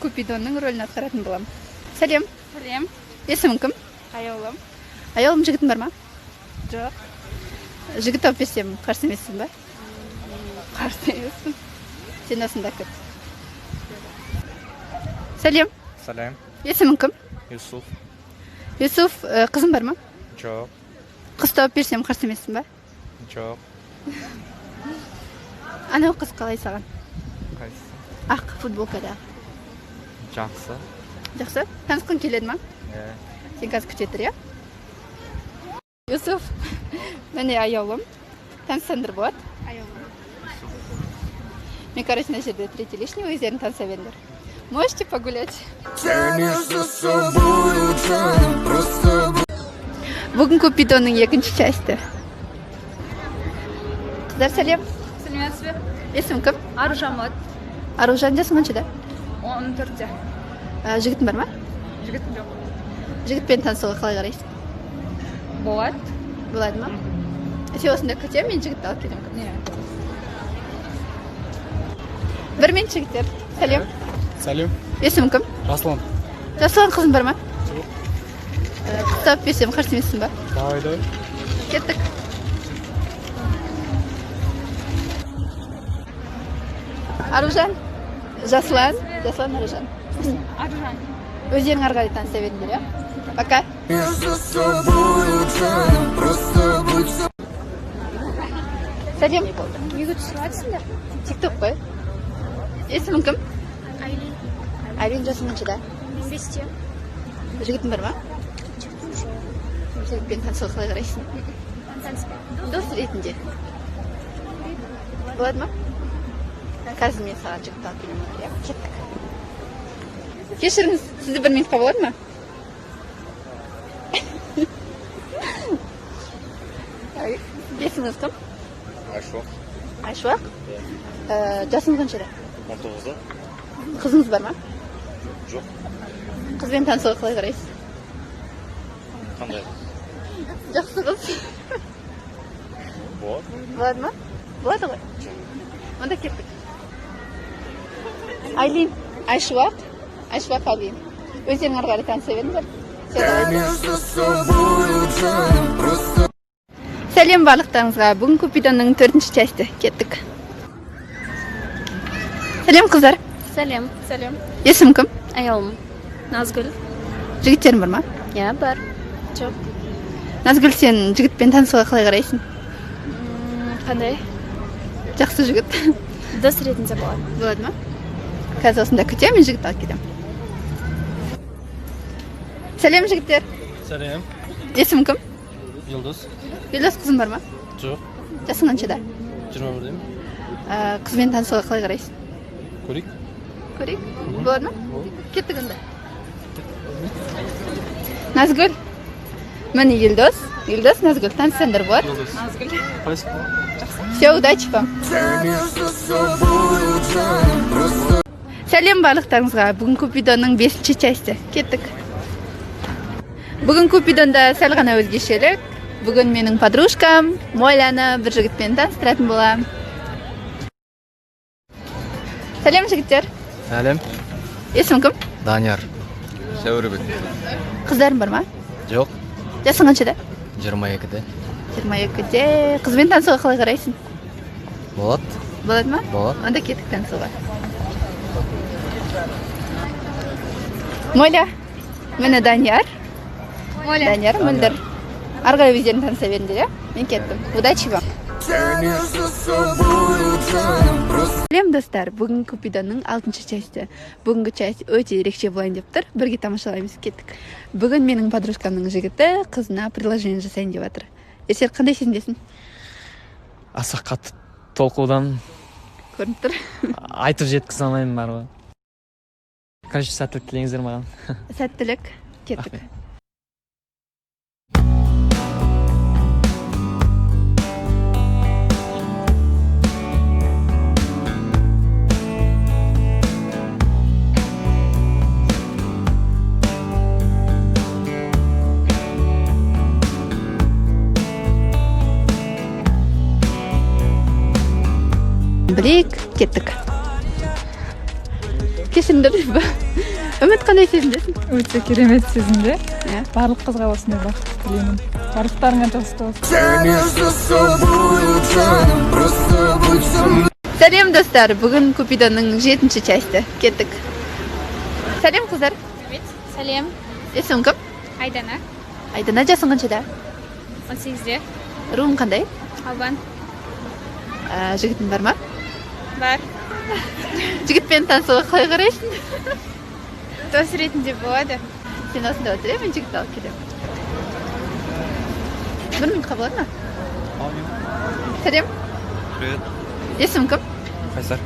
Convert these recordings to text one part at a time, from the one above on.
Купидонның рөлін атқаратын боламын. Сәлем. Сәлем. Есімің кім? Айолым. Айолым, жігітің бар ма? Жоқ. Жігіт тауып берсем, қарсы емессің ба? Қарсы емеспін. Сен осында кет. Сәлем. Сәлем. Есімің кім? Юсуф. Юсуф, қызың бар ма? Жоқ. Қыз тауып берсем, қарсы емессің ба? Жоқ. Анау қыз қалай саған? Қайсы? Ақ футболкада. Жақсы. Жақсы? Танысқың келеді ма? Сен қазір күте тұр, иә? Юсуф, міне айолым. Таныссаңдар болады? Айолым. Мен, короче, на жерде третий лишний, өздерің таныса беріңдер. Можете погулять? Бүгін Купидонның екінші часті. Қыздар, сәлем. Сәлеметсіз бе? Есімің кім? Аружан болады. Аружан, жасың қаншада? 14-те. Жігітің бар ма? Жігітім жоқ. Жігітпен танысуға қалай қарайсың? Болады. Болады ма? Сен осында күте, мен жігітті алып келемін. Не? Бір мен жігіттер. Сәлем. Сәлем. Есімің кім? Жаслан. Жасылған қызың бар ма? Жоқ. Қыз тауып берсем, қарсы емессің ба? Давай. Кеттік. Аружан. Жаслан. Жаслан, Аружан. Аружан. Өздерің ары қарай таныса беріңдер, иә? Пока. Сәлем. Неге түсіріватсыңдар? Тикток қой. Есімің кім? Айлин. Айлин, жасың қаншада? 15-те. Жігітің бар ма? Жігітпен танысуға қалай қарайсың? Дос ретінде. Болады ма? Қазір мен саған жігіт алып келемін, иә? Кеттік. Кешіріңіз, сізді бір минутқа болады ма? Есіміңіз кім? Айшуақ. Айшуақ? Жасыңыз қаншада? 19-да. Қызыңыз бар ма? Жоқ. Қызбен танысуға қалай қарайсыз? Қандай? Жақсы қыз. Болады. Болады ма? Болады ғой. Онда кеттік. Айлин, Айшуақ. Айшуақ Айлин. Өздерің ары қарай таныса беріңдер. Сәлем барлықтарыңызға. Бүгін Купидонның 4-ші часті. Кеттік. Сәлем қыздар. Сәлем. Сәлем. Есім кім? Айолым. Назгүл. Жігіттерің бар ма? Я, бар. Жоқ. Назгүл, сен жігітпен танысуға қалай қарайсың? Қандай? Жақсы жігіт. Дос ретінде болады. Болады ма? Қазір осында күтем, мен жігіт алып кетем. Сәлем жігіттер. Сәлем. Есім кім? Йылдыз. Елдос, қызың бар ма? Жоқ. Жасың қаншада? 21-демін. Қызбен танысуға қалай қарайсың? Көрейік. Көрейік? Болады ма? Кеттік онда. Назгүл. Міне Елдос. Елдос, Назгүл. Танысаңдар болады? Йылдыз. Назгүл. Қайсы? Все, удачи вам. Сәлем барлықтарыңызға. Бүгін Купидонның 5-ші часті. Кеттік. Бүгін Купидонда сәл ғана өзгешелік. Бүгін менің подружкам Моляны бір жігітпен таныстыратын боламын. Сәлем жігіттер. Сәлем. Есім кім? Данияр. Сәуірбек. Қыздарың бар ма? Жоқ. Жасың қаншада? 22-де. 22-де. Қызбен танысуға қалай қарайсың? Болады. Болады ма? Болады. Онда кеттік танысуға. Моля. Мені Данияр. Данияр, Мөлдір. Ары қарай өздерің таныса беріңдер, иә? Мен кеттім. Удачи вам. Сәлем достар, бүгін Купидонның 6-ші часті. Бүгінгі часть өте ерекше болайын деп тұр. Бірге тамашалаймыз, кеттік. Бүгін менің подружкамның жігіті қызына предложение жасайын деп жатыр. Есер, қандай сезімдесің? Аса қатты толқудан Көрініп тұр. айтып жеткізе алмаймын бар ғой. Короче, сәттілік тілеңіздер маған. Сәттілік, кеттік. Рахмет. Білейік, кеттік. кешіріңдер. Үміт қандай сезімдесің? Өте керемет сезімде. Иә. Барлық қызға осындай бақыт тілеймін. Барлықтарыңа жақсы болсын. Сәлем достар, бүгін Купидоның 7-ші часті. Кеттік. Сәлем қыздар. Сәлем. Есің кім? Айдана. Айдана, жасың қаншада? 18-де. Руың қандай? Албан. Жігітің бар ма? Бар. Жігітпен танысуға қалай қарайсың? Дос ретінде болады. Сен осында отыр, мен жігіт алып келемін. 1 минутқа болады ма? Сәлем. Привет. Есің кім? Қайсар.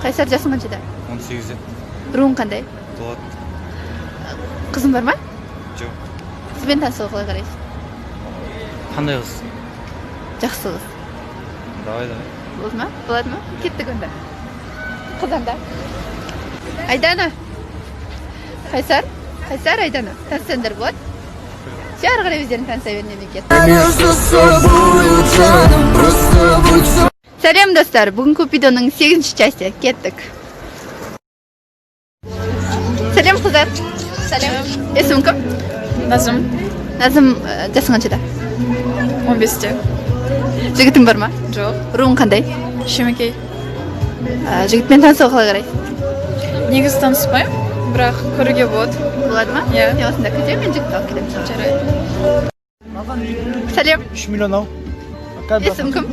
Қайсар, жасың қаншада? 18-де. Руың қандай? Болат. Қызың бар ма? Жоқ. Сізбен танысуға қалай қарайсың? Қандай қыз? Жақсы қыз. Давай. Болды ма? Болады ма? Кеттік онда. Қызанда. Айдана. Қайсар? Қайсар, Айдана. Таныссаңдар болады? Ары қарай өздерің таныса бер, мемлекет. Сәлем достар, бүгін Купидоның 8-ші часті. Кеттік. Сәлем қыздар. Сәлем. Есім кім? Назым. Назым, жасың қаншада? 15-де. Жігітің бар ма? Жоқ. Руың қандай? Шемекей. Жігітпен танысуға қалай қарайсың? Негізі таныспаймын, бірақ көруге болады. Болады ма? Иә. Мен осында күтемін, мен жігіт алып келемін. Жарайды. Сәлем. 3 миллион ау. Есім кім?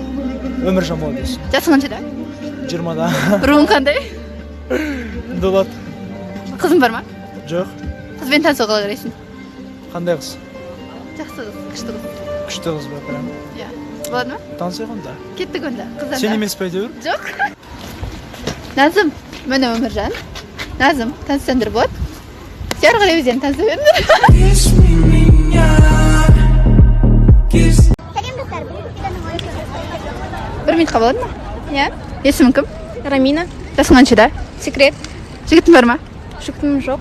Өміржан болады дейсің. Жасың қаншада? 20-да. Руың қандай? Дулат. Қызың бар ма? Жоқ. Қызбен танысуға қалай қарайсың? Қандай қыз? Жақсы қыз, күшті қыз. Күшті қыз ба, прям. Иә. Болады ма? Танысайық онда. Кеттік онда. Қыздар. Сен емес па әйтеуір? Жоқ. Назым, міне Өміржан. Назым, таныссаңдар болады? Ары қарай өздерің таныса беріңдер. Бір минутқа болады ма? Иә. Есімің кім? Рамина. Жасың қаншада? Секрет. Жігітің бар ма? Жүктім жоқ.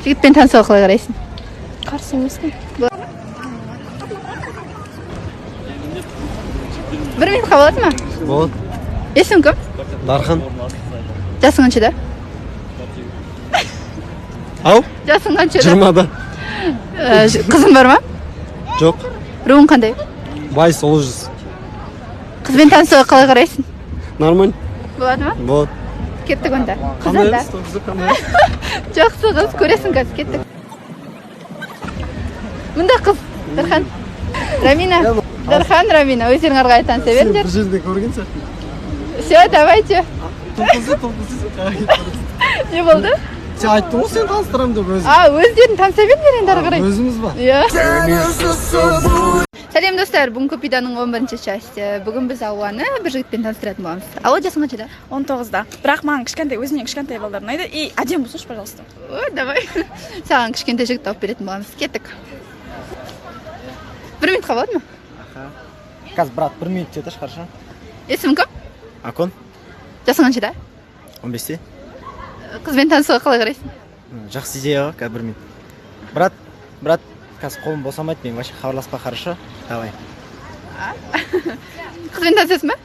Жігітпен танысуға қалай қарайсың? Қарсы емеспін. Бір минутқа болады ма? Болат. Есімің кім? Дархан. Жасың қаншада? Ау? Жасың қаншада? 20-да. Қызың бар ма? Жоқ. Руың қандай? Байс, ол жүз. Қызбен танысуға қалай қарайсың? Нормально. Болады ма? Болат. Кеттік онда. Қызында. Жақсы қыз, көресің қазір, кеттік. Мұнда қыз, Дархан. Рамина. Дархан, Рамина, өздерің ары қарай таныса беріңдер. Бір жерде көрген сияқты. Все, давайте. Не болды? Сен айттың ғой, сен таныстырамын деп өзі. Өздерің таныса беріңдер енді ары қарай. Өзіміз ба? Иә. Сәлем достар, бүгін Купидоның 11-ші часті. Бүгін біз Ауаны бір жігітпен таныстыратын боламыз. Ауа, жасың қаншада? 19-да. Бірақ маған кішкентай, өзімнен кішкентай балдар ұнайды. И әдемі болсыншы, пожалуйста. Ой, давай. Саған кішкентай жігіт алып беретін боламыз. Кеттік. 1 минутқа болады ма? Қазір, брат, 1 минут жетеш, қарша. Есімің кім? Акон. Жасың қаншада? 15-те. Қызбен танысуға қалай қарайсың? Жақсы идея ғой, қазір 1 минут. Брат, қазір қолым босамайды, мен вообще хабарласпа, хорошо? Давай. Қызбен танысасың ба?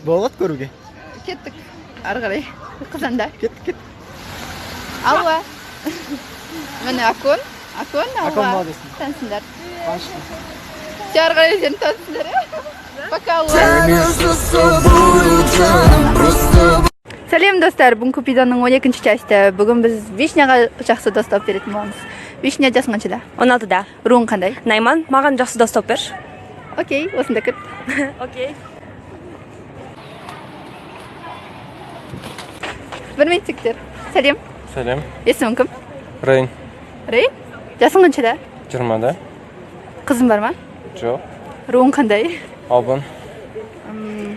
Болады көруге. Кеттік. Ары қарай. Қызанда. Кет. Ауа. Міне Акон, Акон Ауа. молодец. Танысыңдар. Ары қарай өздерің танысыңдар. Пока, Ауа. Сәлем достар, бүгін Купидоның 12-ші часті. Бүгін біз Вишняға жақсы дос тауып беретін боламыз. Вишня, жасың қаншада? 16-да. Руың қандай? Найман, маған жақсы дос тауып бер. Окей, осында күт. Окей. 1 минут сектер. Сәлем. Сәлем. Есімің кім? Рейн. Рей? Жасың қаншада? 20-да. Қызың бар ма? Жоқ. Руың қандай? Албан.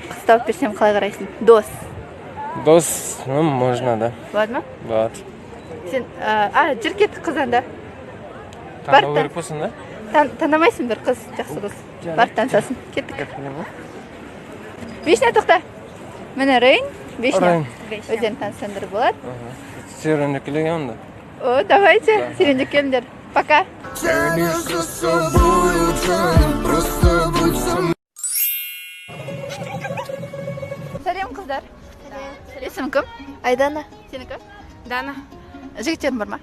Қыз тауып берсем қалай қарайсың? Дос. Дос, можно, да. Болады ма? Болады. Сен, жүр кеттік қызанда. Таңдау керек болсын, да? Таңдамайсың бір қыз, жақсы қыз. Бар танысасын. Кеттік. Вишня, тоқта. Міне Рейн, Вишня. Рейн. Өздерін танысаңдар болады. Серуендік келеген онда. О, давайте, серуендік келіңдер. Пока. Сәлем қыздар. Есімің кім? Айдана. Сенікі? Дана. Жігіттерің бар ма?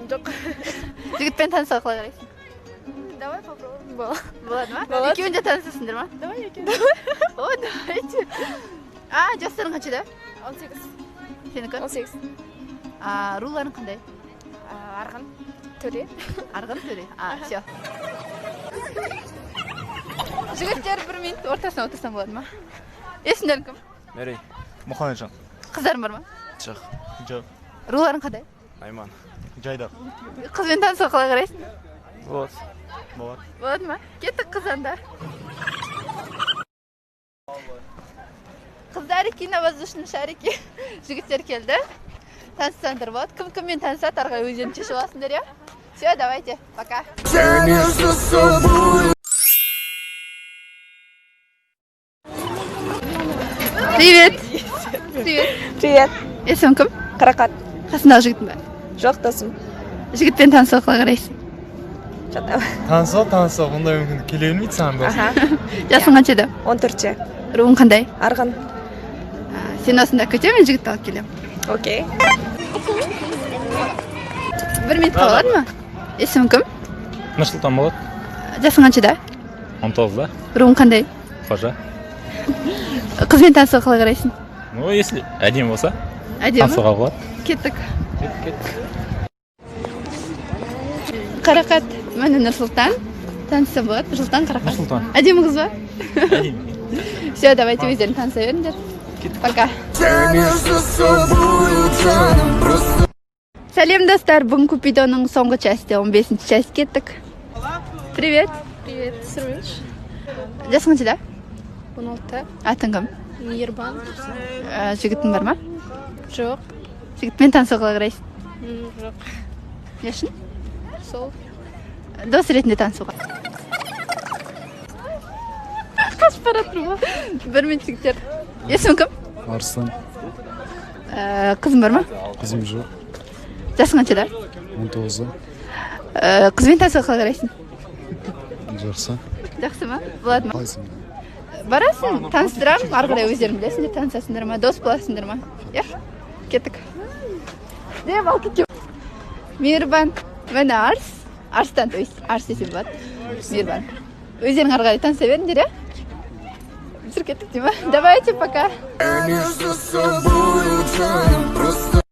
Жоқ. Жігітпен танысуға қалай қарайсың? Давай попробуем. Болады ма? Болады. Екеуін де танысасыңдар ма? Давай екеуін. О, давайте. Жастарың қаншада? 18. Сенікі? 18. Руларың қандай? Арғын. Төре. Арғын төре. Все. Жігіттер 1 минут ортасына отырсам болады ма? Есімдерің кім? Мерей. Мұхамеджан. Қыздарың бар ма? Жоқ. Жоқ. Руларың қандай? Айман. Жайдақ. Қызбен танысуға қалай қарайсың? Болады. Болады. Болады ма? Кеттік қызанда. Қыздар киновоздушный шарики. Жігіттер келді. Танысаңдар болады. Кім кіммен танысады, ары қарай өздерің шешіп аласыңдар, иә? Все, давайте. Пока. Привет. Привет. Привет. Есімің кім? Қарақат. Қасындағы жігітің ба? Жоқ досым. Жігітпен танысуға қалай қарайсың? Танысу, бұндай мүмкін келе бермейді саған да. Жасың қаншада? 14-те. Руың қандай? Арғын. Сен осында күте, мен жігітті алып келем. Окей. 1 минутқа болады ма? Есімің кім? Нұрсұлтан болады. Жасың қаншада? 19-да. Руың қандай? Қожа. Қызбен танысуға қалай қарайсың? Ну, если әдемі болса, Әдемі? танысуға болады. Кеттік. Қарақат, мен Нұрсұлтан. Танысса болады. Нұрсұлтан, Қарақат. Нұрсұлтан. Әдемі қыз ба? Әдемі. Все, давайте өздерің таныса беріңдер. Пока. Сәлем достар, бүгін Купидоның соңғы части, 15-ші часть кеттік. Привет. Привет. Сырмеш. Жасың қаншада? 16. Атың кім? Мейірбан. Жігітің бар ма? Жоқ. Жігітпен танысуға қалай қарайсың? Жоқ. Яшын? Сол. Дос ретінде танысуға. Қашып баратыр ма? 1 минут жігіттер. Есімің кім? Арыстан. Қызың бар ма? Қызым жоқ. Жасың қаншада? 19-да. Қызбен танысуға қалай қарайсың? Жақсы. Жақсы ма? Болады ма? Қалайсың? Барасың, таныстырамын, ары қарай өздерің білесіңдер, танысасыңдар ма, дос боласыңдар ма? Иә? Кеттік. Деп ал кеттік. Мейірбан, мен Арс. Арыстан, то есть Арс десе болады. Мейірбан. Өздерің ары қарай таныса беріңдер, иә? Біз кеттік, дейма? Давайте, пока.